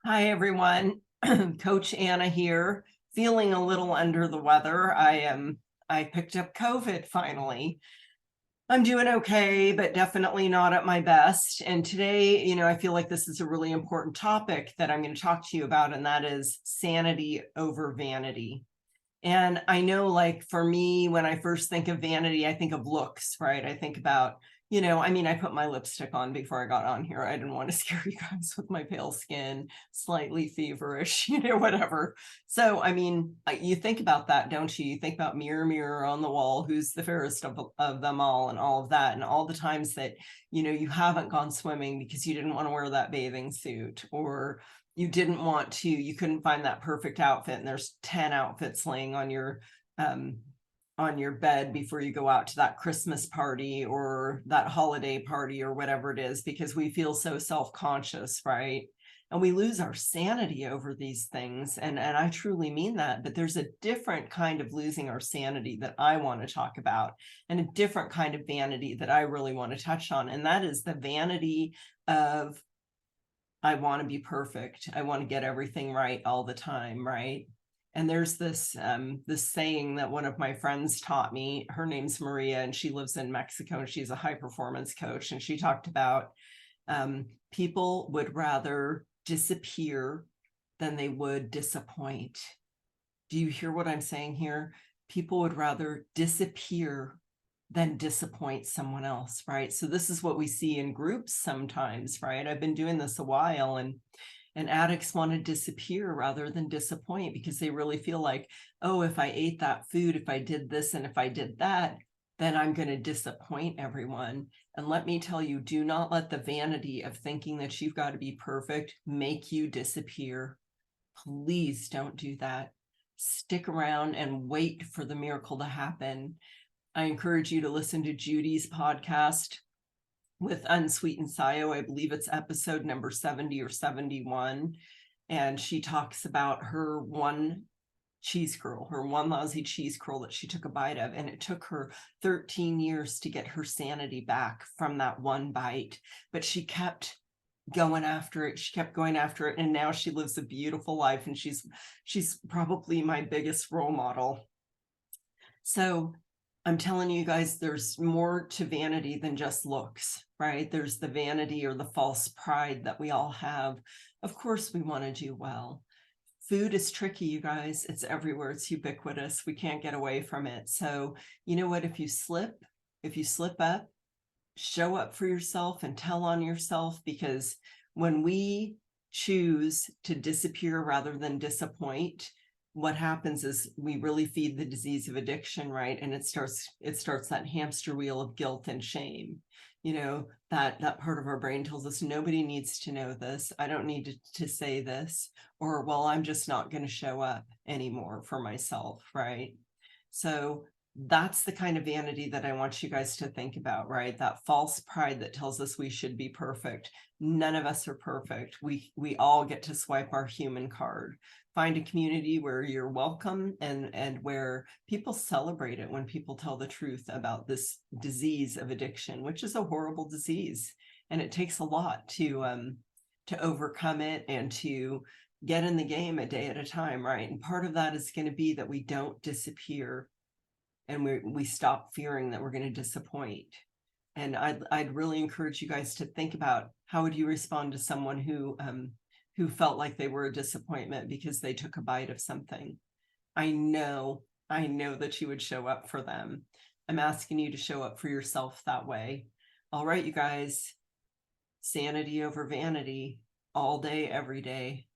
Hi, everyone. Coach Anna here, feeling a little under the weather. I picked up COVID finally. I'm doing okay, but definitely not at my best. And today, I feel like this is a really important topic that I'm going to talk to you about, and that is sanity over vanity. And I know, like, for me, when I first think of vanity, I think of looks, right? I think about, I put my lipstick on before I got on here. I didn't want to scare you guys with my pale skin, slightly feverish, whatever. So, you think about that, don't you? You think about mirror, mirror on the wall, who's the fairest of them all, and all of that, and all the times that, you haven't gone swimming because you didn't want to wear that bathing suit, or you couldn't find that perfect outfit, and there's 10 outfits laying on your bed before you go out to that Christmas party or that holiday party or whatever it is, because we feel so self-conscious, right? And we lose our sanity over these things. And I truly mean that, but there's a different kind of losing our sanity that I want to talk about, and a different kind of vanity that I really want to touch on. And that is the vanity of, I want to be perfect. I want to get everything right all the time, right? And there's this saying that one of my friends taught me. Her name's Maria, and she lives in Mexico, and she's a high performance coach. And she talked about people would rather disappear than they would disappoint. Do you hear what I'm saying here? People would rather disappear than disappoint someone else, right? So this is what we see in groups sometimes, right? I've been doing this a while, and addicts want to disappear rather than disappoint, because they really feel like, oh, if I ate that food, if I did this, and if I did that, then I'm going to disappoint everyone. And let me tell you, do not let the vanity of thinking that you've got to be perfect make you disappear. Please don't do that. Stick around and wait for the miracle to happen. I encourage you to listen to Judy's podcast with Unsweetened Sio. I believe it's episode number 70 or 71. And she talks about her one lousy cheese curl that she took a bite of. And it took her 13 years to get her sanity back from that one bite. But she kept going after it. She kept going after it. And now she lives a beautiful life. And she's probably my biggest role model. So I'm telling you guys, there's more to vanity than just looks, right? There's the vanity or the false pride that we all have. Of course, we want to do well. Food is tricky, you guys. It's everywhere. It's ubiquitous. We can't get away from it. So you know what? If you slip up, show up for yourself and tell on yourself, because when we choose to disappear rather than disappoint, what happens is we really feed the disease of addiction, right? And it starts that hamster wheel of guilt and shame. That part of our brain tells us, nobody needs to know this. I don't need to say this, or, well, I'm just not going to show up anymore for myself, right? So that's the kind of vanity that I want you guys to think about, right? That false pride that tells us we should be perfect. None of us are perfect. We all get to swipe our human card. Find a community where you're welcome, and where people celebrate it when people tell the truth about this disease of addiction, which is a horrible disease. And it takes a lot to overcome it and to get in the game a day at a time, right? And part of that is going to be that we don't disappear, and we stop fearing that we're going to disappoint. And I'd really encourage you guys to think about, how would you respond to someone who felt like they were a disappointment because they took a bite of something? I know that you would show up for them. I'm asking you to show up for yourself that way. All right, you guys, sanity over vanity all day, every day.